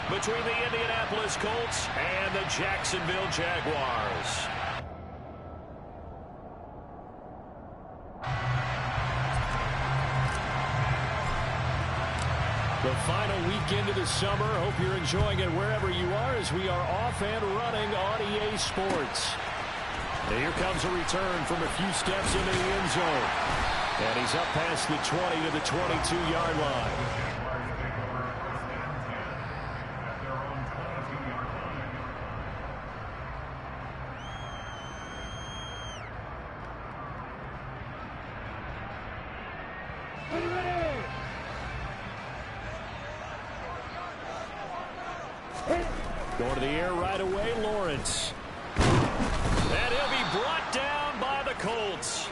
between the Indianapolis Colts and the Jacksonville Jaguars. The final weekend of the summer. Hope you're enjoying it wherever you are as we are off and running on EA Sports. And here comes a return from a few steps into the end zone. And he's up past the 20 to the 22-yard line. Going to the air right away, Lawrence. And he'll be brought down by the Colts.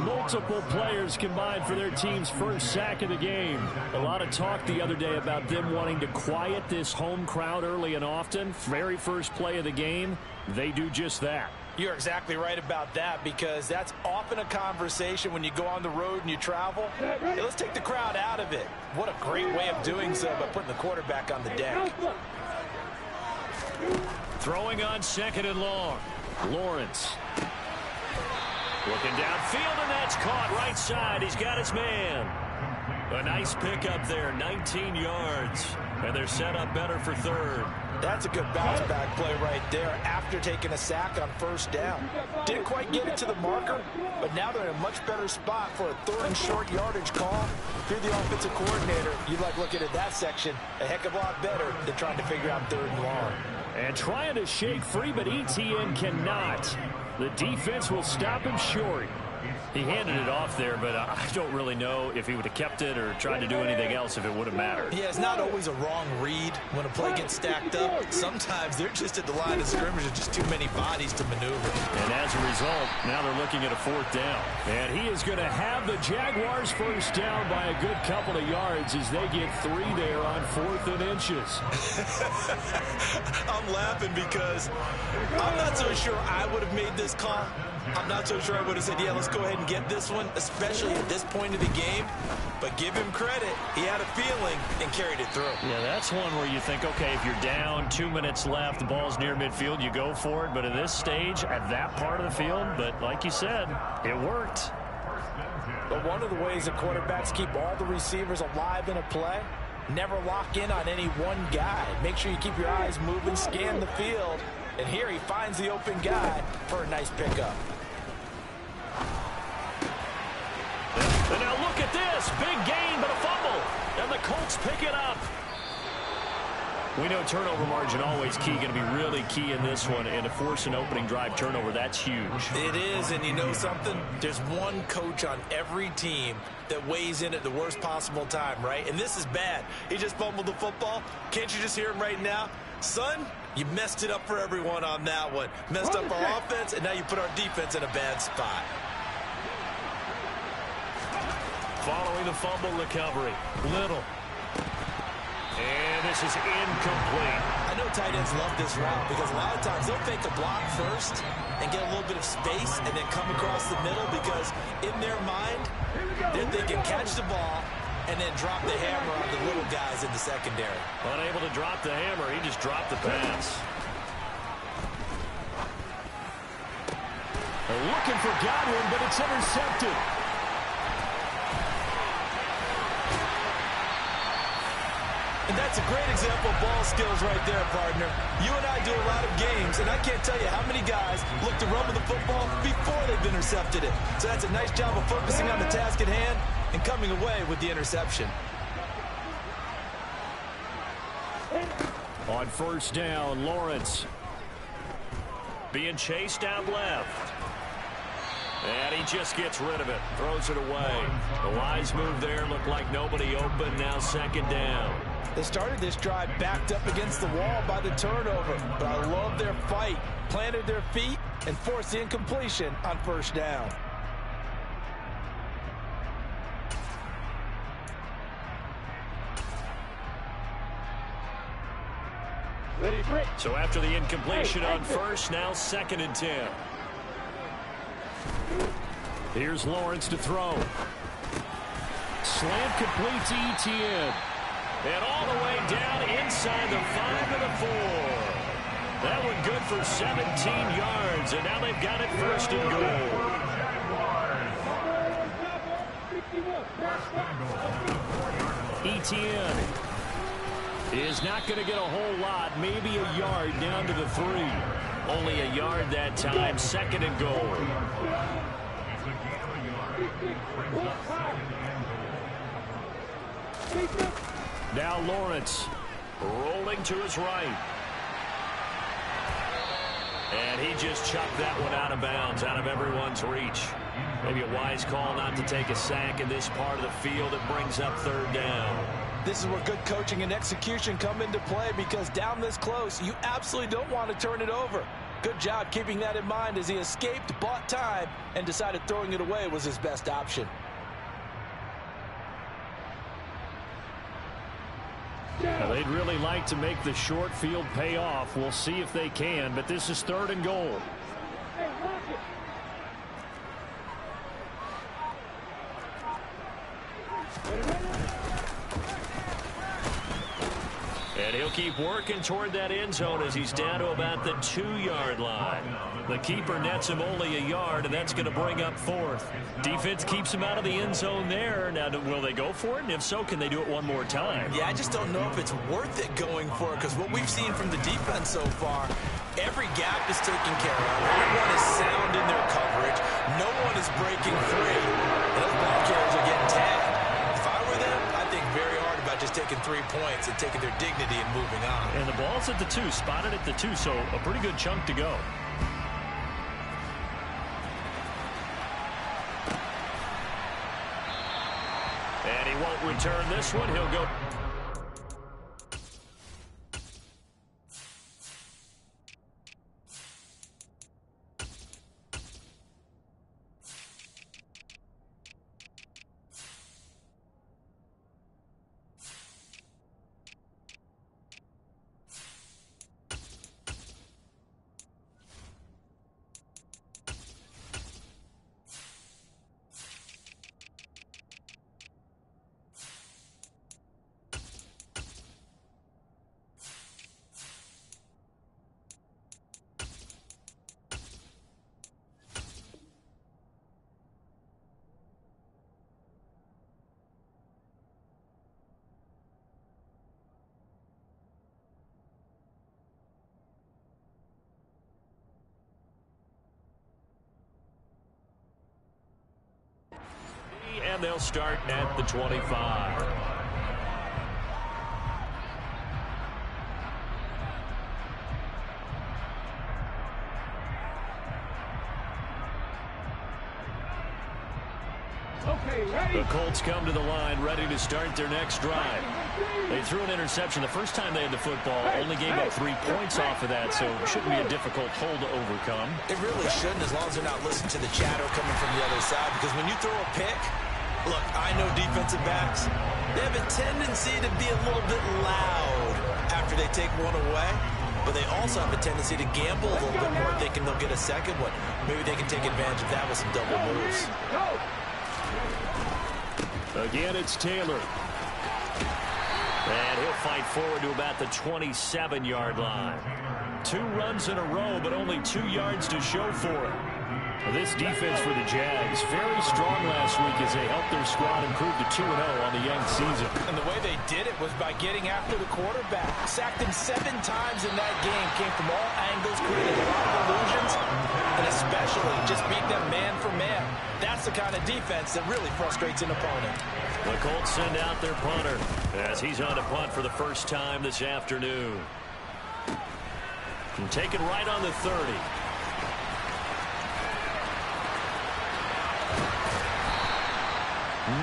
Multiple players combined for their team's first sack of the game. A lot of talk the other day about them wanting to quiet this home crowd early and often. Very first play of the game, they do just that. You're exactly right about that, because that's often a conversation when you go on the road and you travel. Hey, let's take the crowd out of it. What a great way of doing so by putting the quarterback on the deck. Throwing on second and long. Lawrence. Looking downfield, and that's caught right side. He's got his man. A nice pickup there, 19 yards. And they're set up better for third. That's a good bounce-back play right there after taking a sack on first down. Didn't quite get it to the marker, but now they're in a much better spot for a third and short yardage call. If you're the offensive coordinator, you'd like looking at that section a heck of a lot better than trying to figure out third and long. And trying to shake free, but ETN cannot. The defense will stop him short. He handed it off there, but I don't really know if he would have kept it or tried to do anything else if it would have mattered. Yeah, it's not always a wrong read when a play gets stacked up. Sometimes they're just at the line of scrimmage with just too many bodies to maneuver. And as a result, now they're looking at a fourth down. And he is going to have the Jaguars first down by a good couple of yards as they get 3 there on 4th and inches. I'm laughing because I'm not so sure I would have made this call. I'm not so sure I would have said, yeah, let's go ahead and get this one, especially at this point of the game. But give him credit. He had a feeling and carried it through. Yeah, that's one where you think, okay, if you're down, 2 minutes left, the ball's near midfield, you go for it. But at this stage, at that part of the field, but like you said, it worked. But one of the ways the quarterbacks keep all the receivers alive in a play, never lock in on any one guy. Make sure you keep your eyes moving, scan the field. And here he finds the open guy for a nice pickup. And now look at this. Big gain, but a fumble. And the Colts pick it up. We know turnover margin always key, going to be really key in this one. And to force an opening drive turnover, that's huge. It is, and you know something? There's one coach on every team that weighs in at the worst possible time, right? And this is bad. He just fumbled the football. Can't you just hear him right now? Son, you messed it up for everyone on that one. Messed up our offense, and now you put our defense in a bad spot. Following the fumble recovery, Little. And this is incomplete. I know tight ends love this route because a lot of times they'll fake a block first and get a little bit of space and then come across the middle because in their mind, they're thinking catch the ball and then drop the hammer on the little guys in the secondary. Unable to drop the hammer, he just dropped the pass. They're looking for Godwin, but it's intercepted. And that's a great example of ball skills right there, partner. You and I do a lot of games, and I can't tell you how many guys look to run with the football before they've intercepted it. So that's a nice job of focusing on the task at hand and coming away with the interception. On first down, Lawrence being chased out left. And he just gets rid of it, throws it away. The wise move there, looked like nobody open, now second down. They started this drive backed up against the wall by the turnover, but I love their fight. Planted their feet and forced the incompletion on first down. So after the incompletion on first, now second and 10. Here's Lawrence to throw. Slant complete to ETN. And all the way down inside the 5 of the 4. That one good for 17 yards, and now they've got it first and goal. Etienne is not going to get a whole lot, maybe a yard down to the 3. Only a yard that time, second and goal. Now Lawrence rolling to his right. And he just chucked that one out of bounds, out of everyone's reach. Maybe a wise call not to take a sack in this part of the field. It brings up third down. This is where good coaching and execution come into play, because down this close, you absolutely don't want to turn it over. Good job keeping that in mind as he escaped, bought time, and decided throwing it away was his best option. Now, they'd really like to make the short field pay off. We'll see if they can, but this is third and goal. And he'll keep working toward that end zone as he's down to about the 2-yard line. The keeper nets him only a yard, and that's going to bring up fourth. Defense keeps him out of the end zone there. Now, will they go for it? And if so, can they do it one more time? Yeah, I just don't know if it's worth it going for it, because what we've seen from the defense so far, every gap is taken care of. Everyone is sound in their coverage. No one is breaking free. And those ball carriers are getting tagged. If I were them, I'd think very hard about just taking 3 points and taking their dignity and moving on. And the ball's at the 2, spotted at the 2, so a pretty good chunk to go. And he won't return this one. He'll go. And they'll start at the 25. The Colts come to the line ready to start their next drive. They threw an interception the first time they had the football, only gave up 3 points off of that, so it shouldn't be a difficult hole to overcome. It really shouldn't, as long as they're not listening to the chatter coming from the other side, because when you throw a pick, look, I know defensive backs, they have a tendency to be a little bit loud after they take one away, but they also have a tendency to gamble a little bit more, thinking they'll get a second one. Maybe they can take advantage of that with some double moves. Again, it's Taylor. And he'll fight forward to about the 27-yard line. 2 runs in a row, but only 2 yards to show for it. This defense for the Jags, very strong last week as they helped their squad improve to 2-0 on the young season. And the way they did it was by getting after the quarterback. Sacked him 7 times in that game. Came from all angles, created a lot of illusions, and especially just beat them man for man. That's the kind of defense that really frustrates an opponent. The Colts send out their punter as he's on to punt for the first time this afternoon. And take it right on the 30.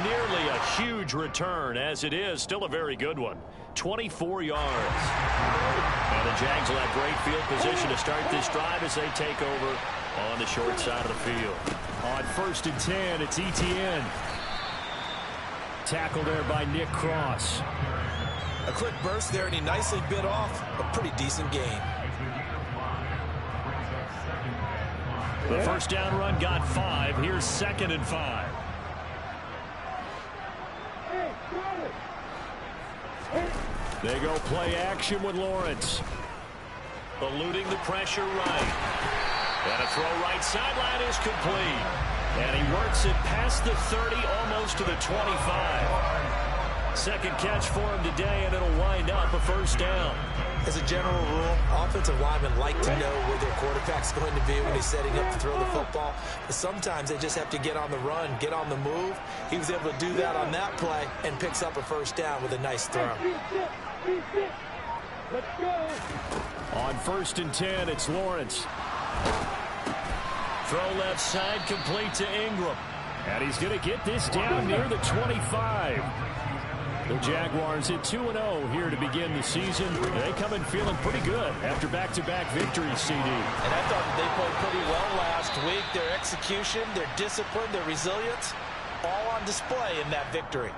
Nearly a huge return, as it is still a very good one. 24 yards. And the Jags will have great field position to start this drive as they take over on the short side of the field. On 1st and 10, it's Etienne. Tackled there by Nick Cross. A quick burst there, and he nicely bit off a pretty decent gain. The first down run got 5. Here's 2nd and 5. They go play action with Lawrence. Eluding the pressure right. And a throw right sideline is complete. And he works it past the 30, almost to the 25. Second catch for him today, and it'll wind up a first down. As a general rule, offensive linemen like to know where their quarterback's going to be when he's setting up to throw the football. But sometimes they just have to get on the run, get on the move. He was able to do that on that play and picks up a first down with a nice throw. Let's go. On 1st and 10, it's Lawrence. Throw left side, complete to Ingram. And he's going to get this down near the 25. The Jaguars at 2-0 here to begin the season. They come in feeling pretty good after back-to-back victories, CD. And I thought they played pretty well last week. Their execution, their discipline, their resilience, all on display in that victory.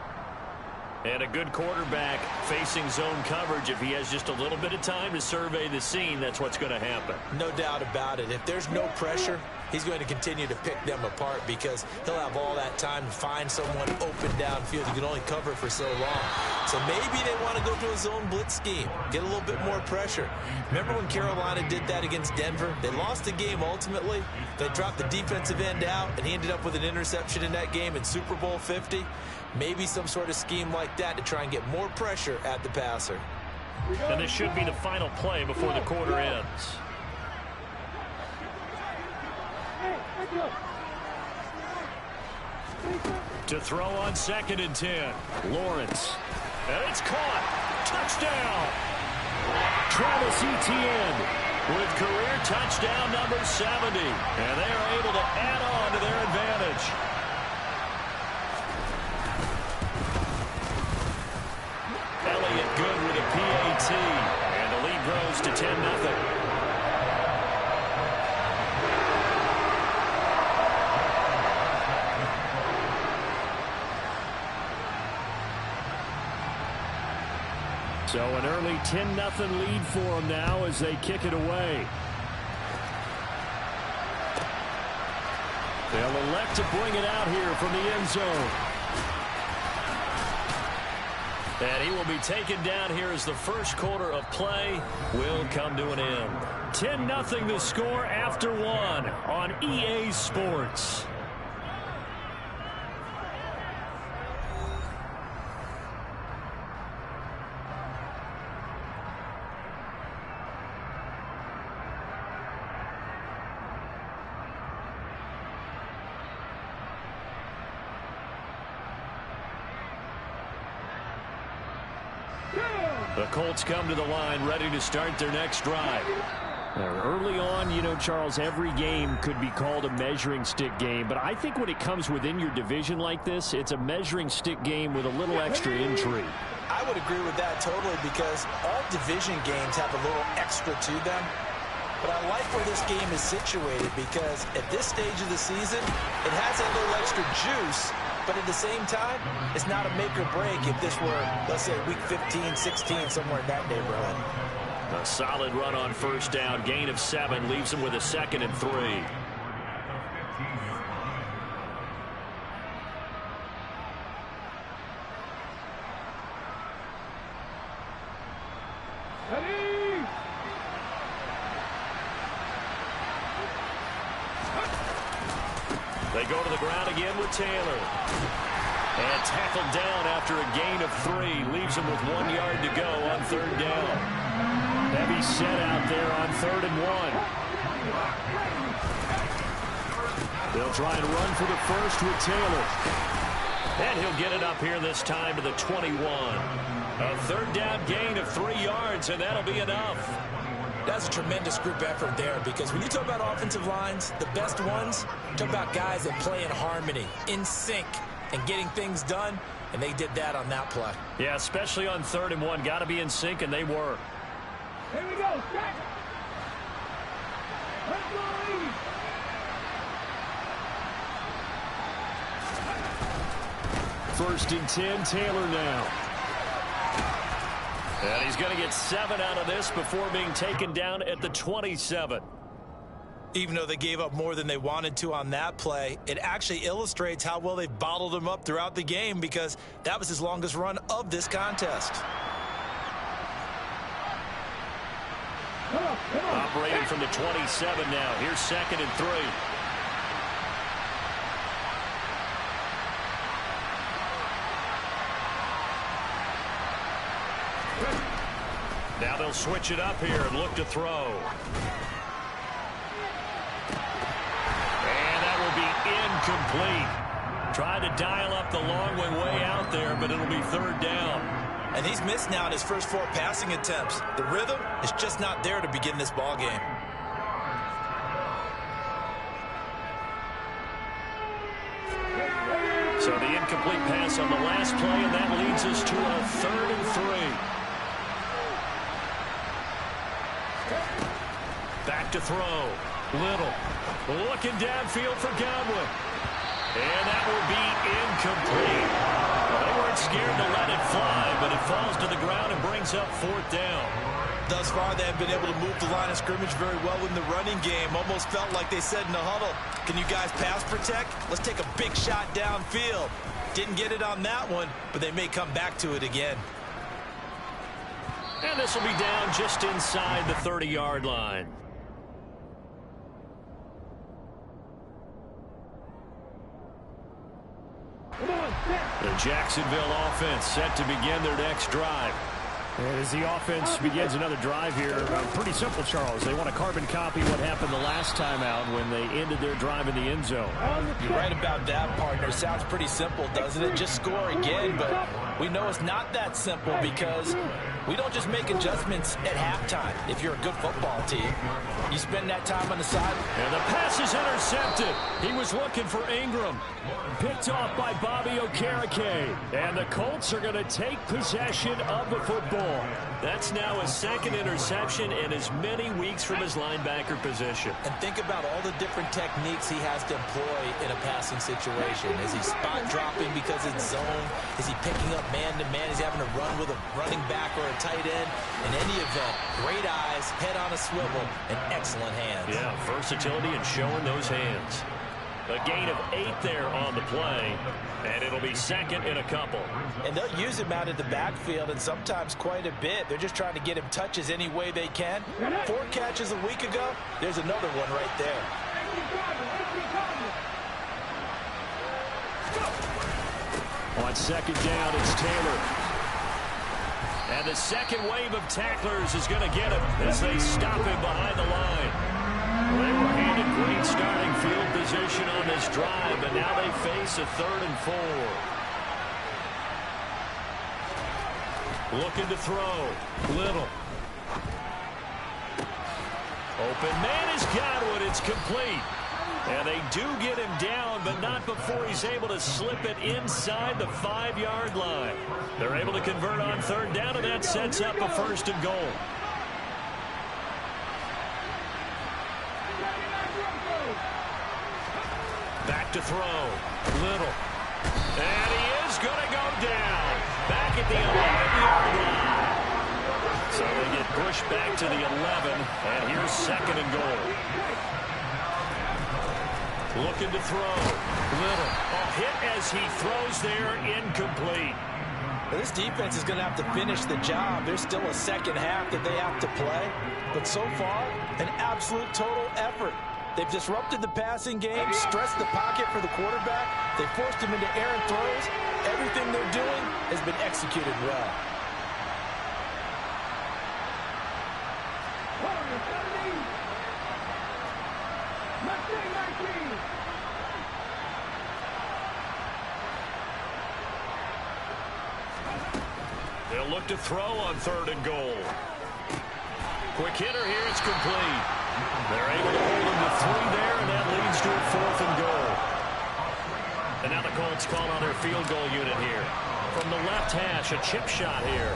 And a good quarterback facing zone coverage. If he has just a little bit of time to survey the scene, that's what's going to happen. No doubt about it. If there's no pressure, he's going to continue to pick them apart because he'll have all that time to find someone open downfield. You can only cover for so long. So maybe they want to go to a zone blitz scheme, get a little bit more pressure. Remember when Carolina did that against Denver? They lost the game ultimately. They dropped the defensive end out, and he ended up with an interception in that game in Super Bowl 50. Maybe some sort of scheme like that to try and get more pressure at the passer. And this should be the final play before the quarter ends. To throw on 2nd and 10. Lawrence. And it's caught. Touchdown. Travis Etienne with career touchdown number 70. And they are able to add on to their advantage. Elliott good with a PAT. And the lead grows to 10-0. So an early 10-0 lead for them now as they kick it away. They'll elect to bring it out here from the end zone. And he will be taken down here as the first quarter of play will come to an end. 10-0 the score after one on EA Sports. The Colts come to the line ready to start their next drive. Early on, you know, Charles, every game could be called a measuring stick game. But I think when it comes within your division like this, it's a measuring stick game with a little extra intrigue. I would agree with that totally because all division games have a little extra to them. But I like where this game is situated because at this stage of the season, it has a little extra juice. But at the same time, it's not a make or break if this were, let's say, week 15, 16, somewhere in that neighborhood. A solid run on first down. Gain of 7 leaves him with a 2nd and 3. They go to the ground again with Taylor. And tackled down after a gain of 3. Leaves him with 1 yard to go on 3rd down. Heavy set out there on 3rd and 1. They'll try and run for the first with Taylor. And he'll get it up here this time to the 21. A 3rd down gain of 3 yards, and that'll be enough. That's a tremendous group effort there because when you talk about offensive lines, the best ones, talk about guys that play in harmony, in sync, and getting things done, and they did that on that play. Yeah, especially on 3rd and 1. Got to be in sync, and they were. Here we go, Jax. Let's go. 1st and 10, Taylor now. And he's going to get 7 out of this before being taken down at the 27. Even though they gave up more than they wanted to on that play, it actually illustrates how well they've bottled him up throughout the game because that was his longest run of this contest. Operating from the 27 now. Here's 2nd and 3. Now they'll switch it up here and look to throw. And that will be incomplete. Tried to dial up the long way out there, but it'll be 3rd down. And he's missed now in his first 4 passing attempts. The rhythm is just not there to begin this ball game. So the incomplete pass on the last play, and that leads us to a 3rd and 3. Back to throw. Little. Looking downfield for Godwin. And that will be incomplete. Well, they weren't scared to let it fly, but it falls to the ground and brings up 4th down. Thus far, they have been able to move the line of scrimmage very well in the running game. Almost felt like they said in the huddle, can you guys pass protect? Let's take a big shot downfield. Didn't get it on that one, but they may come back to it again. And this will be down just inside the 30-yard line. The Jacksonville offense set to begin their next drive. And as the offense begins another drive here, pretty simple, Charles. They want to carbon copy what happened the last time out when they ended their drive in the end zone. You're right about that, partner. Sounds pretty simple, doesn't it? Just score again, but we know it's not that simple because we don't just make adjustments at halftime. If you're a good football team, you spend that time on the side. And the pass is intercepted. He was looking for Ingram. Picked off by Bobby Okereke. And the Colts are going to take possession of the football. That's now his 2nd interception in as many weeks from his linebacker position. And think about all the different techniques he has to employ in a passing situation. Is he spot dropping because it's zone? Is he picking up man-to-man? Is he having to run with a running back or a tight end? In any event, great eyes, head on a swivel, and excellent hands. Yeah, versatility and showing those hands. A gain of 8 there on the play, and it'll be 2nd and a couple. And they'll use him out of the backfield, and sometimes quite a bit. They're just trying to get him touches any way they can. 4 catches a week ago, there's another one right there. On 2nd down, it's Taylor. And the second wave of tacklers is going to get him as they stop him behind the line. They were handed great starting field position on this drive, but now they face a 3rd and 4. Looking to throw. Little. Open man is Godwin. It's complete. And they do get him down, but not before he's able to slip it inside the 5-yard line. They're able to convert on 3rd down, and that sets up a 1st and goal. Back to throw. Little. And he is going to go down. Back at the 11-yard line. So they get pushed back to the 11. And here's 2nd and goal. Looking to throw. Little. A hit as he throws there. Incomplete. Well, this defense is going to have to finish the job. There's still a second half that they have to play. But so far, an absolute total effort. They've disrupted the passing game, stressed the pocket for the quarterback. They forced him into errant throws. Everything they're doing has been executed well. They'll look to throw on 3rd and goal. Quick hitter here, it's complete. They're able to hold him to 3 there, and that leads to a 4th and goal. And now the Colts call on their field goal unit here. From the left hash, a chip shot here.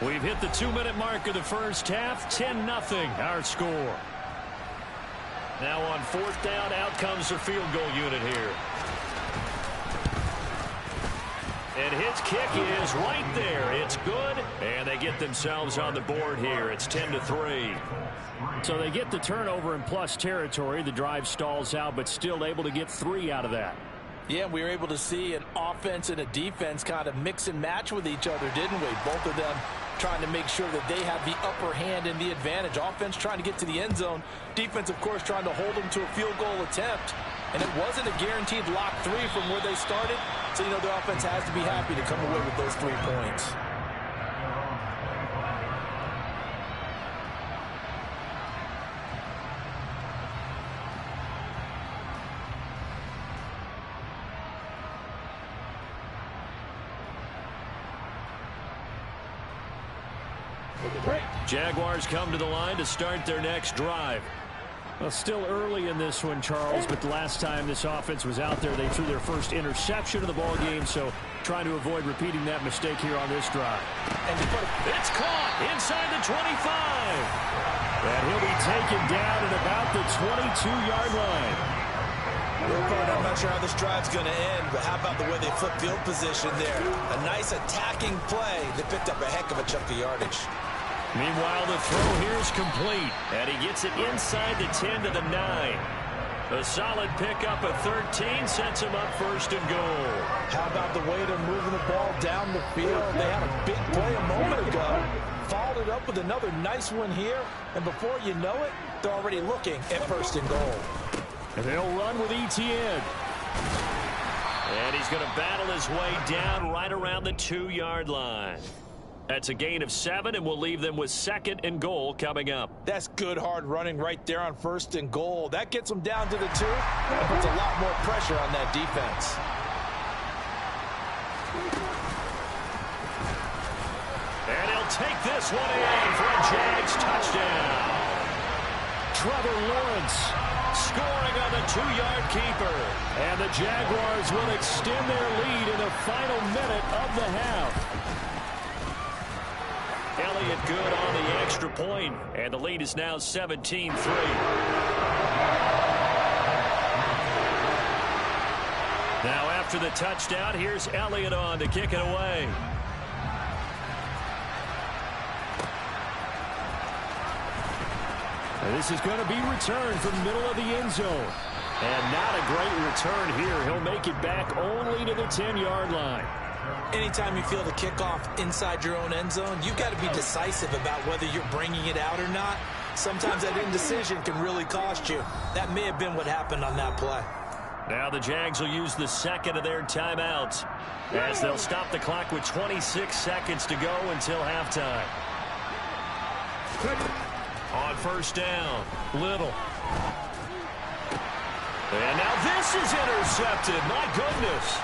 We've hit the 2-minute mark of the first half. 10-0 our score. Now on 4th down, out comes their field goal unit here. And his kick is right there. It's good, and they get themselves on the board here. It's 10-3. So they get the turnover in plus territory. The drive stalls out, but still able to get 3 out of that. Yeah, we were able to see an offense and a defense kind of mix and match with each other, didn't we? Both of them trying to make sure that they have the upper hand and the advantage. Offense trying to get to the end zone. Defense, of course, trying to hold them to a field goal attempt. And it wasn't a guaranteed lock 3 from where they started. So, you know, the offense has to be happy to come away with those 3 points. Jaguars come to the line to start their next drive. Well, still early in this one, Charles, but the last time this offense was out there, they threw their first interception of the ball game, so trying to avoid repeating that mistake here on this drive. And it's caught inside the 25. And he'll be taken down at about the 22-yard line. I'm not sure how this drive's going to end, but how about the way they flip field position there? A nice attacking play. They picked up a heck of a chunk of yardage. Meanwhile, the throw here is complete, and he gets it inside the 10 to the 9. A solid pickup of 13 sets him up first and goal. How about the way they're moving the ball down the field? They had a big play a moment ago. Followed it up with another nice one here, and before you know it, they're already looking at first and goal. And they'll run with Etienne. And he's going to battle his way down right around the 2-yard line. That's a gain of 7, and we'll leave them with second and goal coming up. That's good hard running right there on first and goal. That gets them down to the 2 and puts a lot more pressure on that defense. And he'll take this one in for a Jags touchdown. Trevor Lawrence scoring on the 2-yard keeper. And the Jaguars will extend their lead in the final minute of the half. Elliott good on the extra point, and the lead is now 17-3. Now after the touchdown, here's Elliott on to kick it away. And this is going to be returned from the middle of the end zone. And not a great return here. He'll make it back only to the 10-yard line. Anytime you feel the kickoff inside your own end zone, you've got to be decisive about whether you're bringing it out or not. Sometimes that indecision can really cost you. That may have been what happened on that play. Now the Jags will use the second of their timeouts as they'll stop the clock with 26 seconds to go until halftime. On first down, Little. And now this is intercepted. My goodness.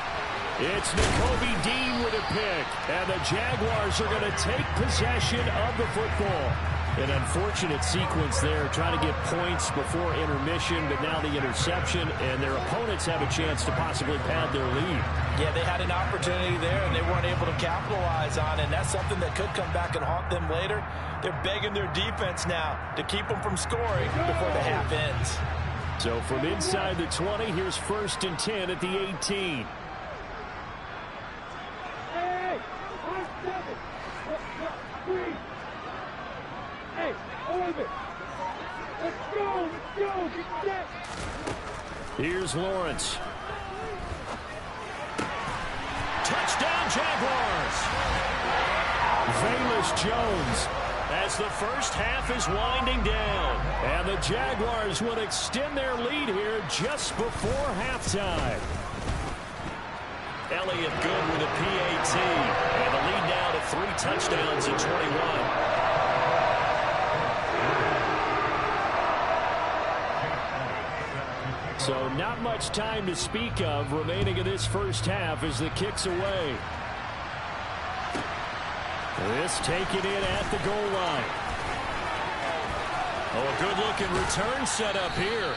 It's Nakobe Dean with a pick, and the Jaguars are going to take possession of the football. An unfortunate sequence there, trying to get points before intermission, but now the interception, and their opponents have a chance to possibly pad their lead. Yeah, they had an opportunity there, and they weren't able to capitalize on it, and that's something that could come back and haunt them later. They're begging their defense now to keep them from scoring before the half ends. So from inside the 20, here's first and 10 at the 18. Here's Lawrence. Touchdown, Jaguars. Velus Jones as the first half is winding down. And the Jaguars will extend their lead here just before halftime. Elliott good with a PAT. And the lead now to 3 touchdowns at 21. So not much time to speak of remaining in this first half as the kick's away. This taken in at the goal line. Oh, a good-looking return set up here.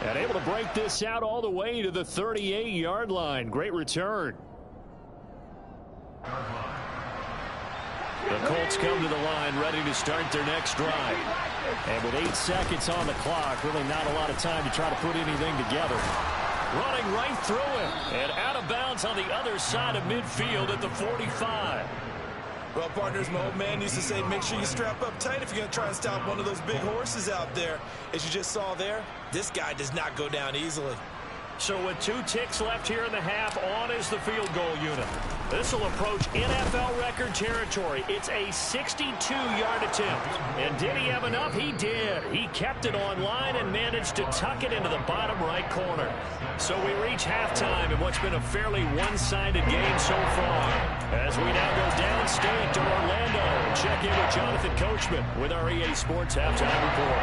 And able to break this out all the way to the 38-yard line. Great return. The Colts come to the line ready to start their next drive. And with 8 seconds on the clock, really not a lot of time to try to put anything together. Running right through him and out of bounds on the other side of midfield at the 45. Well, partners, my old man used to say, make sure you strap up tight if you're going to try and stop one of those big horses out there. As you just saw there, this guy does not go down easily. So with 2 ticks left here in the half, on is the field goal unit. This will approach NFL record territory. It's a 62-yard attempt. And did he have enough? He did. He kept it on line and managed to tuck it into the bottom right corner. So we reach halftime in what's been a fairly one-sided game so far. As we now go downstate to Orlando and check in with Jonathan Coachman with our EA Sports Halftime Report.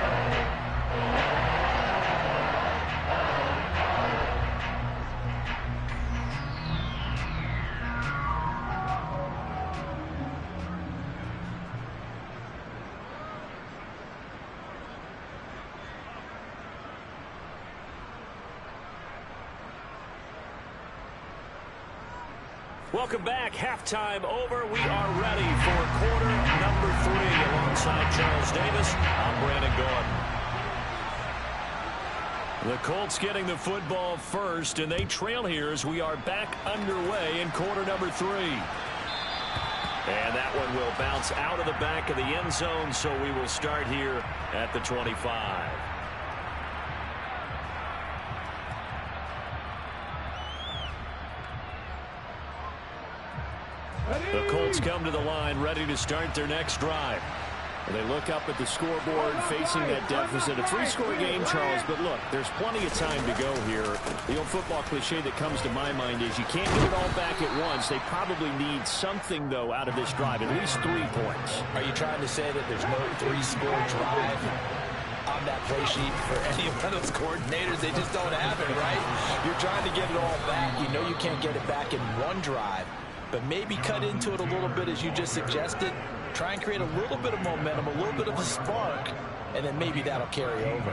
Welcome back. Halftime over. We are ready for quarter number 3 alongside Charles Davis. I'm Brandon Gaudin. The Colts getting the football first, and they trail here as we are back underway in quarter number 3. And that one will bounce out of the back of the end zone, so we will start here at the 25. The Colts come to the line ready to start their next drive. They look up at the scoreboard facing that deficit. A 3-score game, Charles, but look, there's plenty of time to go here. The old football cliche that comes to my mind is you can't get it all back at once. They probably need something, though, out of this drive, at least 3 points. Are you trying to say that there's no 3-score drive on that play sheet for any one of those coordinators? They just don't have it, right? You're trying to get it all back. You know you can't get it back in one drive. But maybe cut into it a little bit, as you just suggested. Try and create a little bit of momentum, a little bit of a spark, and then maybe that'll carry over.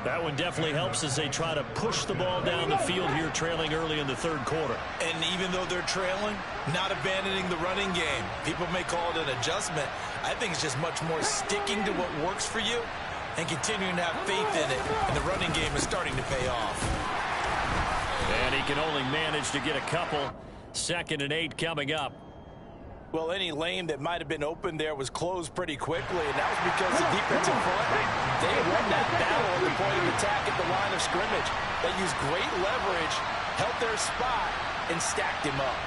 That one definitely helps as they try to push the ball down the field here, trailing early in the 3rd quarter. And even though they're trailing, not abandoning the running game. People may call it an adjustment. I think it's just much more sticking to what works for you and continuing to have faith in it. And the running game is starting to pay off. And he can only manage to get a couple. 2nd and 8 coming up. Well, any lane that might have been open there was closed pretty quickly, and that was because the defensive front, they won that battle at the point of attack at the line of scrimmage. They used great leverage, held their spot, and stacked him up.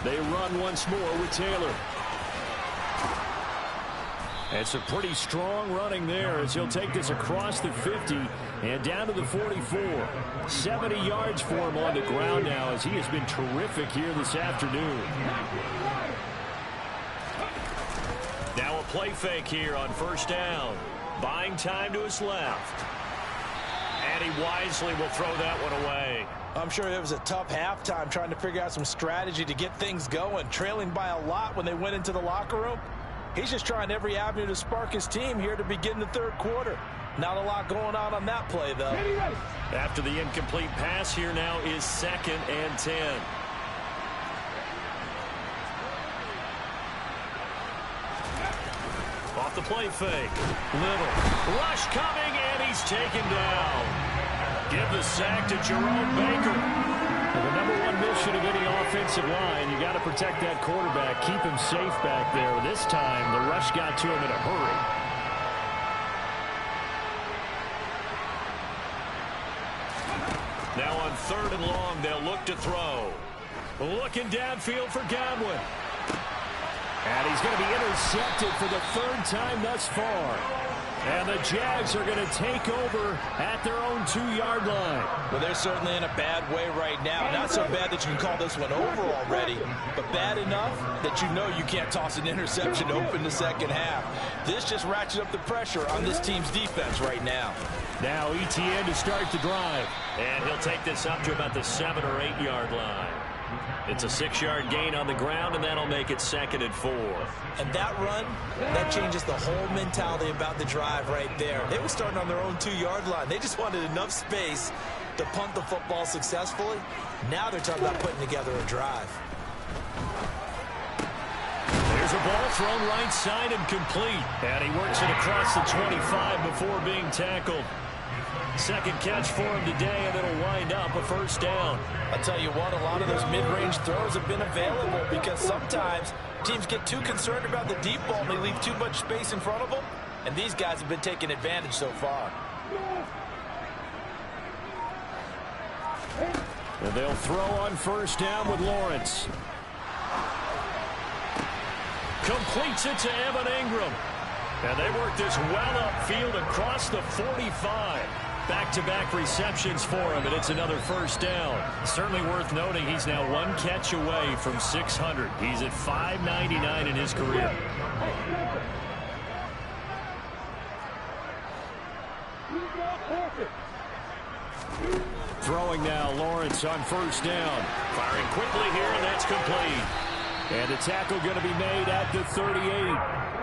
They run once more with Taylor. It's a pretty strong running there as he'll take this across the 50 and down to the 44. 70 yards for him on the ground now as he has been terrific here this afternoon. Now a play fake here on 1st down. Buying time to his left. And he wisely will throw that one away. I'm sure it was a tough halftime trying to figure out some strategy to get things going. Trailing by a lot when they went into the locker room. He's just trying every avenue to spark his team here to begin the 3rd quarter. Not a lot going on that play, though. After the incomplete pass, here now is 2nd and 10. Off the play fake. Little. Rush coming, and he's taken down. Give the sack to Jerome Baker. The number 1 mission of any offensive line, you got to protect that quarterback, keep him safe back there. This time, the rush got to him in a hurry. Now on 3rd and long, they'll look to throw. Looking downfield for Godwin. And he's going to be intercepted for the 3rd time thus far. And the Jags are going to take over at their own 2-yard line. Well, they're certainly in a bad way right now. Not so bad that you can call this one over already, but bad enough that you know you can't toss an interception to open the 2nd half. This just ratchets up the pressure on this team's defense right now. Now ETN to start the drive. And he'll take this up to about the 7- or 8-yard line. It's a 6-yard gain on the ground, and that'll make it 2nd and 4. And that run, that changes the whole mentality about the drive right there. They were starting on their own 2-yard line. They just wanted enough space to punt the football successfully. Now they're talking about putting together a drive. There's a ball thrown right side and complete. And he works it across the 25 before being tackled. 2nd catch for him today, and it'll wind up a 1st down. I'll tell you what, a lot of those mid-range throws have been available because sometimes Teams get too concerned about the deep ball and they leave too much space in front of them. And these guys have been taking advantage so far. And they'll throw on first down with Lawrence. Completes it to Evan Ingram. And they work this well upfield across the 45. Back-to-back receptions for him, and it's another first down. Certainly worth noting he's now one catch away from 600. He's at 599 in his career. Throwing now, Lawrence on first down. Firing quickly here, and that's complete. And the tackle going to be made at the 38.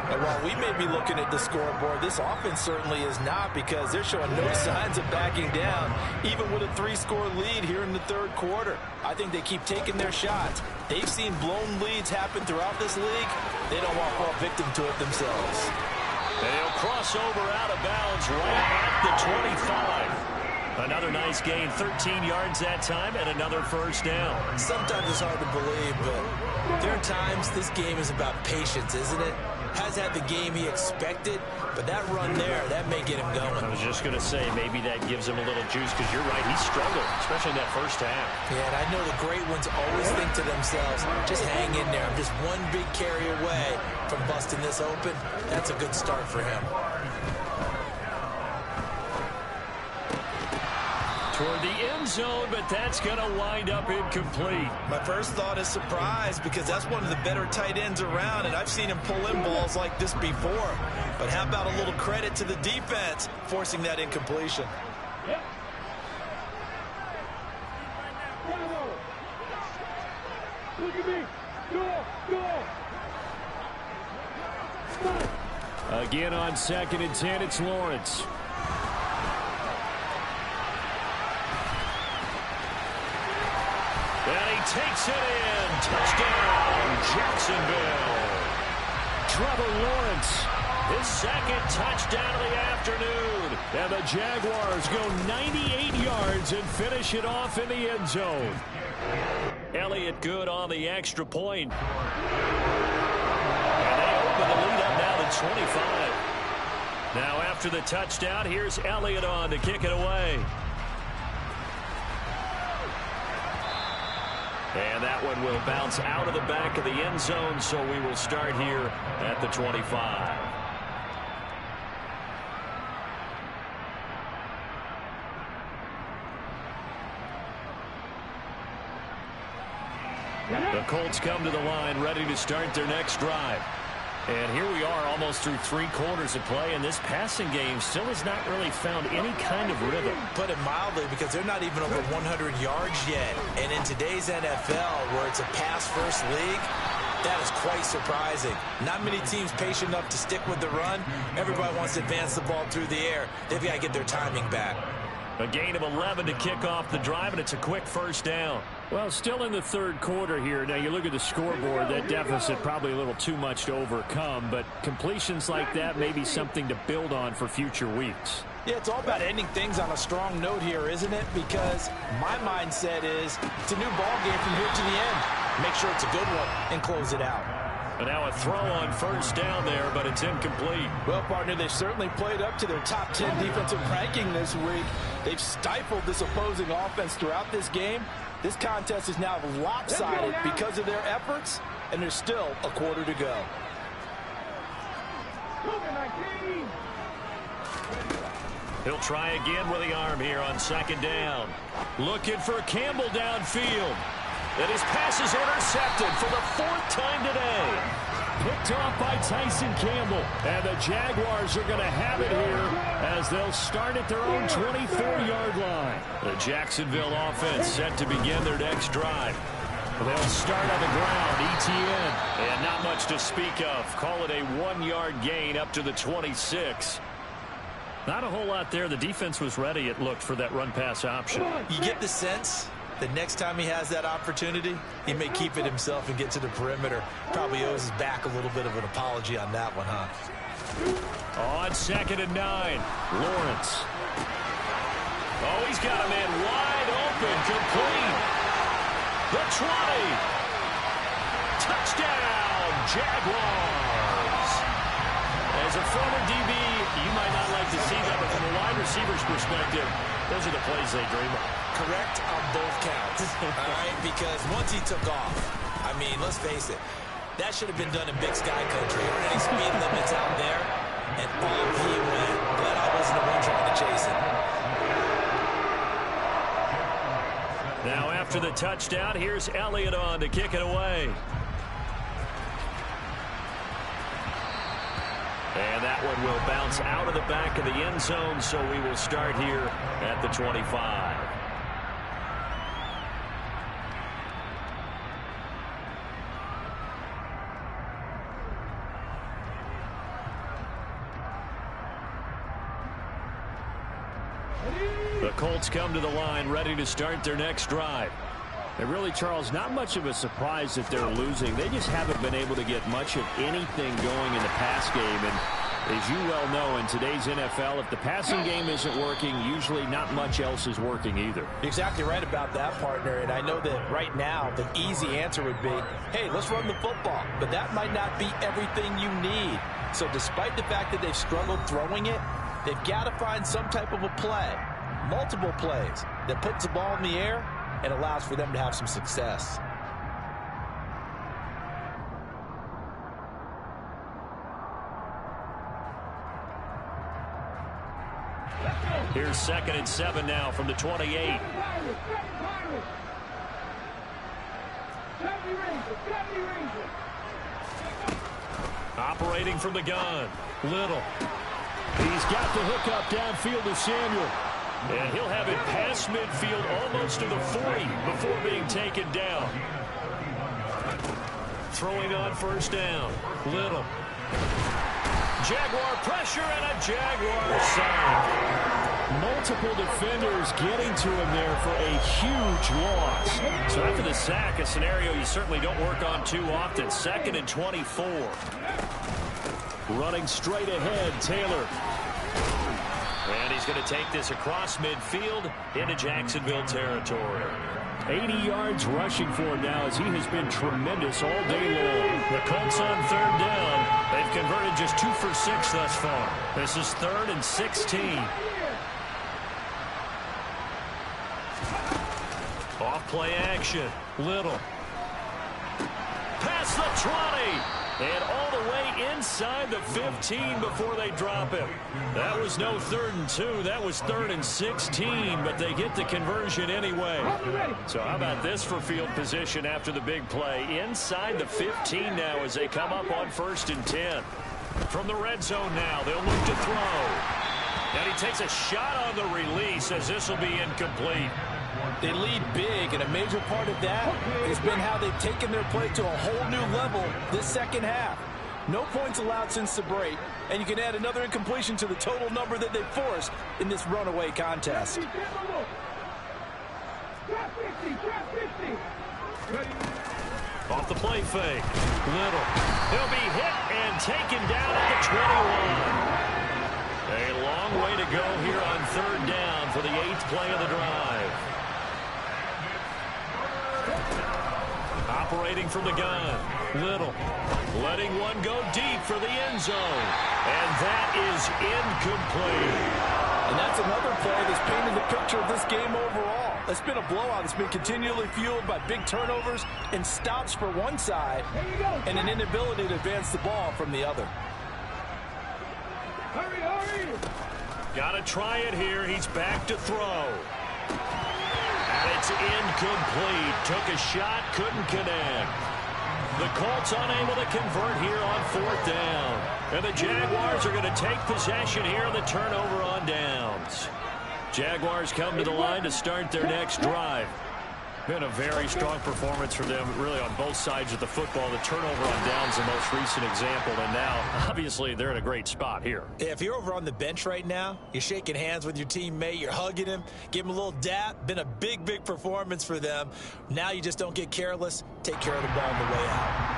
And while we may be looking at the scoreboard, this offense certainly is not, because they're showing no signs of backing down, even with a 3-score lead here in the third quarter. I think they keep taking their shots. They've seen blown leads happen throughout this league. They don't want to fall victim to it themselves. And he'll cross over out of bounds right at the 25. Another nice gain, 13 yards that time, and another first down. Sometimes it's hard to believe, but there are times this game is about patience, isn't it? Has had the game he expected, but that run there, that may get him going. I was just going to say, maybe that gives him a little juice, because you're right, he struggled, especially in that first half. Yeah, and I know the great ones always think to themselves, just hang in there. I'm just one big carry away from busting this open. That's a good start for him. Toward the end zone, but that's going to wind up incomplete. My first thought is surprise, because that's one of the better tight ends around, and I've seen him pull in balls like this before. But how about a little credit to the defense forcing that incompletion? Look at me. Go. Again on 2nd and 10, it's Lawrence. And he takes it in. Touchdown, Jacksonville. Trevor Lawrence, his second touchdown of the afternoon. And the Jaguars go 98 yards and finish it off in the end zone. Elliott good on the extra point. And they open the lead up now to 25. Now after the touchdown, here's Elliott on to kick it away. And that one will bounce out of the back of the end zone, so we will start here at the 25. The Colts come to the line, ready to start their next drive. And here we are almost through 3 quarters of play, and this passing game still has not really found any kind of rhythm. Put it mildly, because they're not even over 100 yards yet. And in today's NFL, where it's a pass-first league, that is quite surprising. Not many teams patient enough to stick with the run. Everybody wants to advance the ball through the air. They've got to get their timing back. A gain of 11 to kick off the drive, and it's a quick first down. Well, still in the third quarter here. Now, you look at the scoreboard, that deficit probably a little too much to overcome, but completions like that may be something to build on for future weeks. Yeah, it's all about ending things on a strong note here, isn't it? Because my mindset is it's a new ball game from here to the end. Make sure it's a good one and close it out. And now a throw on first down there, but it's incomplete. Well, partner, they certainly played up to their top 10 defensive ranking this week. They've stifled this opposing offense throughout this game. This contest is now lopsided because of their efforts, and there's still a quarter to go. He'll try again with the arm here on 2nd down. Looking for Campbell downfield. And his pass is intercepted for the 4th time today. Picked off by Tyson Campbell. And the Jaguars are going to have it here as they'll start at their own 24-yard line. The Jacksonville offense set to begin their next drive. They'll start on the ground, ETN. And not much to speak of. Call it a 1-yard gain up to the 26. Not a whole lot there. The defense was ready, it looked, for that run-pass option. You get the sense that next time he has that opportunity, he may keep it himself and get to the perimeter. Probably owes his back a little bit of an apology on that one, huh? On 2nd and 9, Lawrence. Oh, he's got a man wide open, complete. The 20. Touchdown. Jaguars. As a former DB, you might not like to see that, but from a wide receiver's perspective, those are the plays they dream of. Correct on both counts, all right? Because once he took off, I mean, let's face it, that should have been done in Big Sky Country. There aren't any speed limits out there, and off he went. Glad I wasn't the one trying to chase him. Now after the touchdown, here's Elliott on to kick it away. And that one will bounce out of the back of the end zone, so we will start here at the 25. The Colts come to the line ready to start their next drive. And really, Charles, not much of a surprise that they're losing. They just haven't been able to get much of anything going in the pass game. And as you well know, in today's NFL, if the passing game isn't working, usually not much else is working either. You're exactly right about that, partner. And I know that right now the easy answer would be, hey, let's run the football. But that might not be everything you need. So despite the fact that they've struggled throwing it, they've got to find some type of a play, multiple plays, that puts the ball in the air and allows for them to have some success. Here's 2nd and 7 now from the 28. Operating from the gun. Little. He's got the hook up downfield to Samuel. And he'll have it past midfield almost to the 40 before being taken down. Throwing on first down. Little. Jaguar pressure and a Jaguar sack. Multiple defenders getting to him there for a huge loss. So after the sack, a scenario you certainly don't work on too often. 2nd and 24. Running straight ahead, Taylor. And he's going to take this across midfield into Jacksonville territory. 80 yards rushing for him now as he has been tremendous all day long. The Colts on 3rd down. They've converted just 2 for 6 thus far. This is 3rd and 16. Off play action. Little. Past the 20. And all the way inside the 15 before they drop him. That was no 3rd and 2. That was 3rd and 16, but they get the conversion anyway. So how about this for field position after the big play? Inside the 15 now as they come up on 1st and 10. From the red zone now, they'll look to throw. And he takes a shot on the release as this will be incomplete. They lead big, and a major part of that has been how they've taken their play to a whole new level this second half. No points allowed since the break, and you can add another incompletion to the total number that they've forced in this runaway contest. Off the play fake. Little. He'll be hit and taken down at the 21. A long way to go here on 3rd down for the 8th play of the drive. Operating from the gun. Little. Letting one go deep for the end zone. And that is incomplete. And that's another play that's painted the picture of this game overall. It's been a blowout that's been continually fueled by big turnovers and stops for one side and an inability to advance the ball from the other. Hurry, hurry! Got to try it here. He's back to throw. And it's incomplete. Took a shot, couldn't connect. The Colts unable to convert here on 4th down. And the Jaguars are going to take possession here on the turnover on downs. Jaguars come to the line to start their next drive. Been a very strong performance for them, really, on both sides of the football. The turnover on downs, the most recent example, and now, obviously, they're in a great spot here. Yeah, if you're over on the bench right now, you're shaking hands with your teammate, you're hugging him, give him a little dap. Been a big, big performance for them. Now you just don't get careless. Take care of the ball on the way out.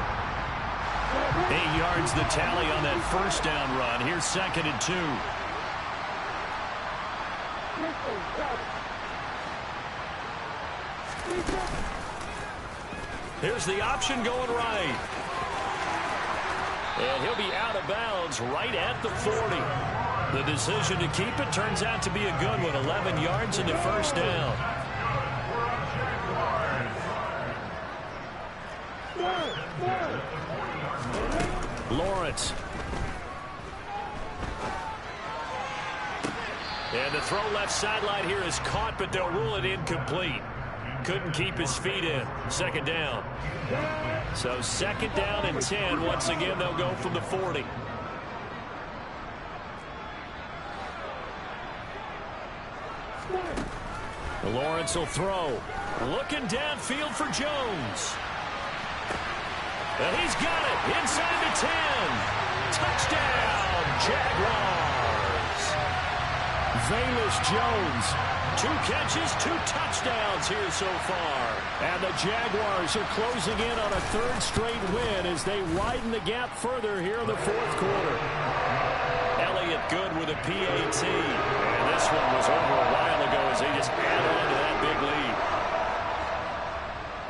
8 yards the tally on that first down run. Here's 2nd and 2. Here's the option going right. And he'll be out of bounds right at the 40. The decision to keep it turns out to be a good one. 11 yards in the first down. Lawrence. And the throw left sideline here is caught, but they'll rule it incomplete. Couldn't keep his feet in. Second down. So second down and 10. Once again, they'll go from the 40. Lawrence will throw. Looking downfield for Jones. And he's got it inside the 10. Touchdown, Jaguars. Velus Jones. 2 catches, 2 touchdowns here so far. And the Jaguars are closing in on a 3rd straight win as they widen the gap further here in the 4th quarter. Elliott good with a PAT. And this one was over a while ago as they just add on to that big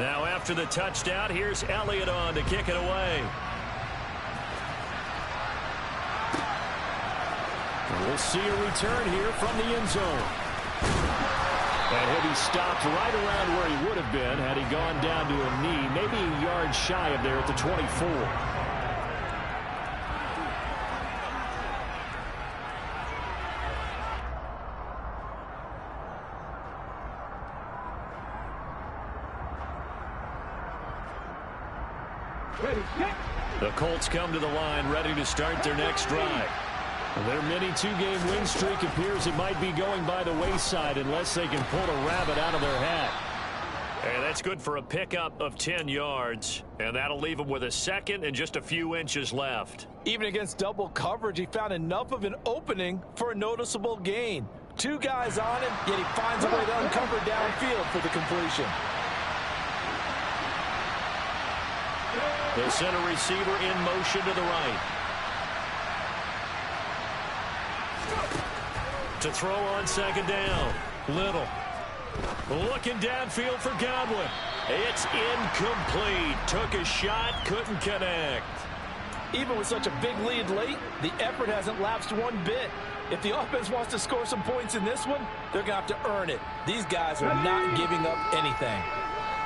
lead. Now after the touchdown, here's Elliott on to kick it away. We'll see a return here from the end zone. And he'll be stopped right around where he would have been had he gone down to a knee, maybe a yard shy of there at the 24. The Colts come to the line ready to start their next drive. Their mini 2-game win streak appears it might be going by the wayside unless they can pull a rabbit out of their hat. And that's good for a pickup of 10 yards. And that'll leave him with a second and just a few inches left. Even against double coverage, he found enough of an opening for a noticeable gain. 2 guys on him, yet he finds a way to uncover downfield for the completion. The center receiver in motion to the right. To throw on second down. Little. Looking downfield for Godwin. It's incomplete. Took a shot, couldn't connect. Even with such a big lead late, the effort hasn't lapsed one bit. If the offense wants to score some points in this one, they're going to have to earn it. These guys are not giving up anything.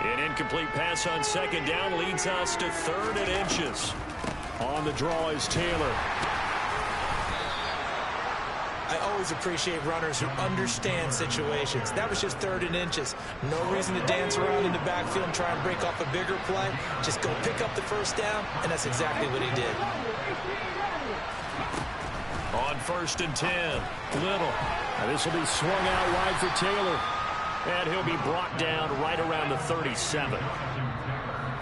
An incomplete pass on second down leads us to 3rd and inches. On the draw is Taylor. I always appreciate runners who understand situations. That was just 3rd and inches. No reason to dance around in the backfield and try and break off a bigger play. Just go pick up the first down, and that's exactly what he did. On 1st and 10, Little. Now this will be swung out wide for Taylor. And he'll be brought down right around the 37.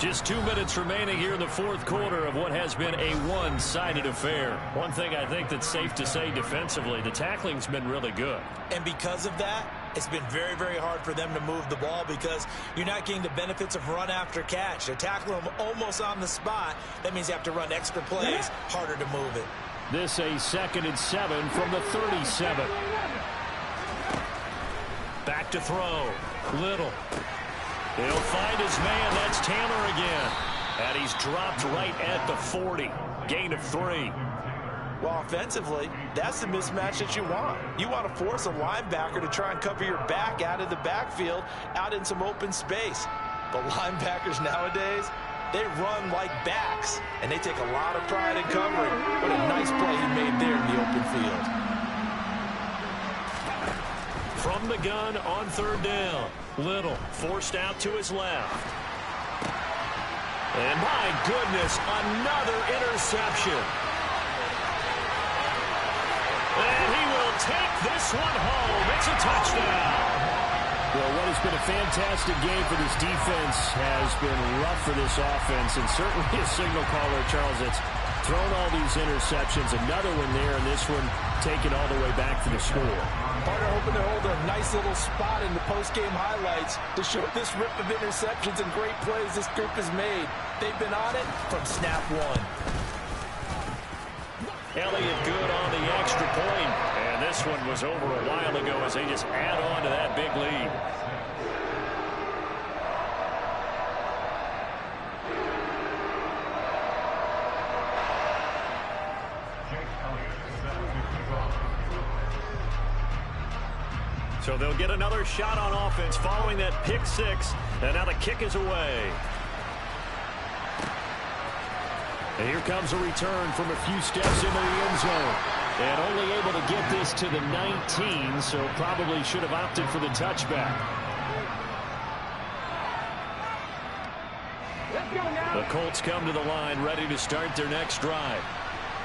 Just 2 minutes remaining here in the 4th quarter of what has been a one-sided affair. One thing I think that's safe to say defensively, the tackling's been really good. And because of that, it's been very, very hard for them to move the ball because you're not getting the benefits of run after catch. They're tackling them almost on the spot. That means you have to run extra plays, harder to move it. This a 2nd and 7 from the 37. Back to throw. Little. He'll find his man. That's Taylor again. And he's dropped right at the 40. Gain of 3. Well, offensively, that's the mismatch that you want. You want to force a linebacker to try and cover your back out of the backfield, out in some open space. But linebackers nowadays, they run like backs, and they take a lot of pride in covering. What a nice play he made there in the open field. From the gun on 3rd down. Little forced out to his left. And my goodness, another interception. And he will take this one home. It's a touchdown. Well, what has been a fantastic game for this defense has been rough for this offense, and certainly a signal caller, Charles, that's thrown all these interceptions. Another one there, and this one taken all the way back to the score. Partner hoping to hold a nice little spot in the post-game highlights to show this rip of interceptions and great plays this group has made. They've been on it from snap one. Elliott good on the extra point. And this one was over a while ago as they just add on to that big lead. So they'll get another shot on offense following that pick six. And now the kick is away. And here comes a return from a few steps into the end zone. And only able to get this to the 19, so probably should have opted for the touchback. The Colts come to the line ready to start their next drive.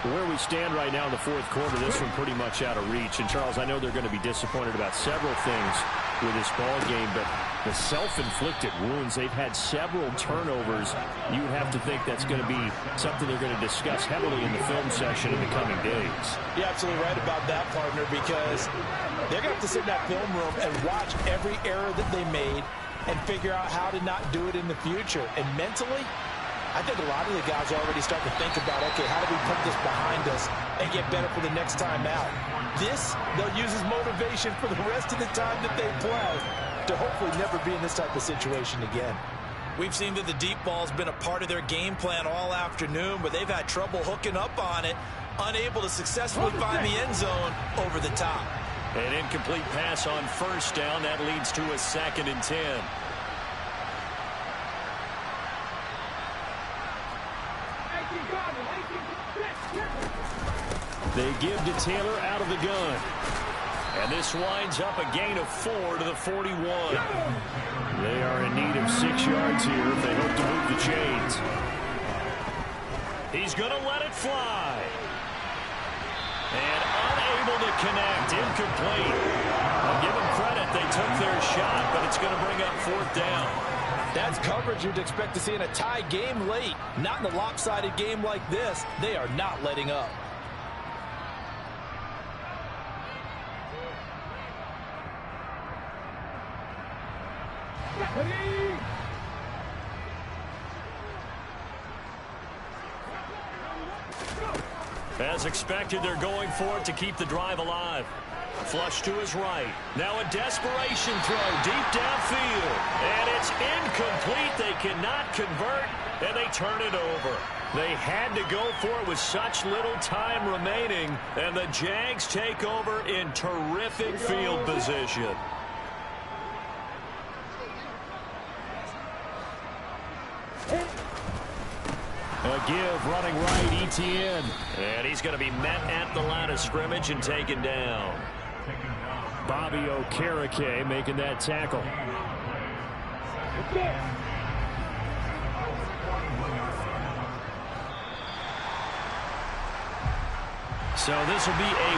Where we stand right now in the fourth quarter, this one pretty much out of reach. And, Charles, I know they're going to be disappointed about several things with this ball game, but the self-inflicted wounds, they've had several turnovers. You would have to think that's going to be something they're going to discuss heavily in the film session in the coming days. You're absolutely right about that, partner, because they're going to have to sit in that film room and watch every error that they made and figure out how to not do it in the future. And mentally, I think a lot of the guys are already starting to think about, okay, how do we put this behind us and get better for the next time out? This, they'll use as motivation for the rest of the time that they play to hopefully never be in this type of situation again. We've seen that the deep ball's been a part of their game plan all afternoon, but they've had trouble hooking up on it, unable to successfully find the end zone over the top. An incomplete pass on first down. That leads to a 2nd and 10. They give to Taylor out of the gun. And this winds up a gain of 4 to the 41. They are in need of 6 yards here if they hope to move the chains. He's going to let it fly. And unable to connect. Incomplete. I'll give them credit. They took their shot, but it's going to bring up 4th down. That's coverage you'd expect to see in a tie game late. Not in a lopsided game like this. They are not letting up. As expected, they're going for it to keep the drive alive. Flush to his right. Now a desperation throw deep downfield. And it's incomplete. They cannot convert, and they turn it over. They had to go for it with such little time remaining, and the Jags take over in terrific field position. A give running right, Etienne. And he's going to be met at the line of scrimmage and taken down. Bobby Okereke making that tackle. So this will be a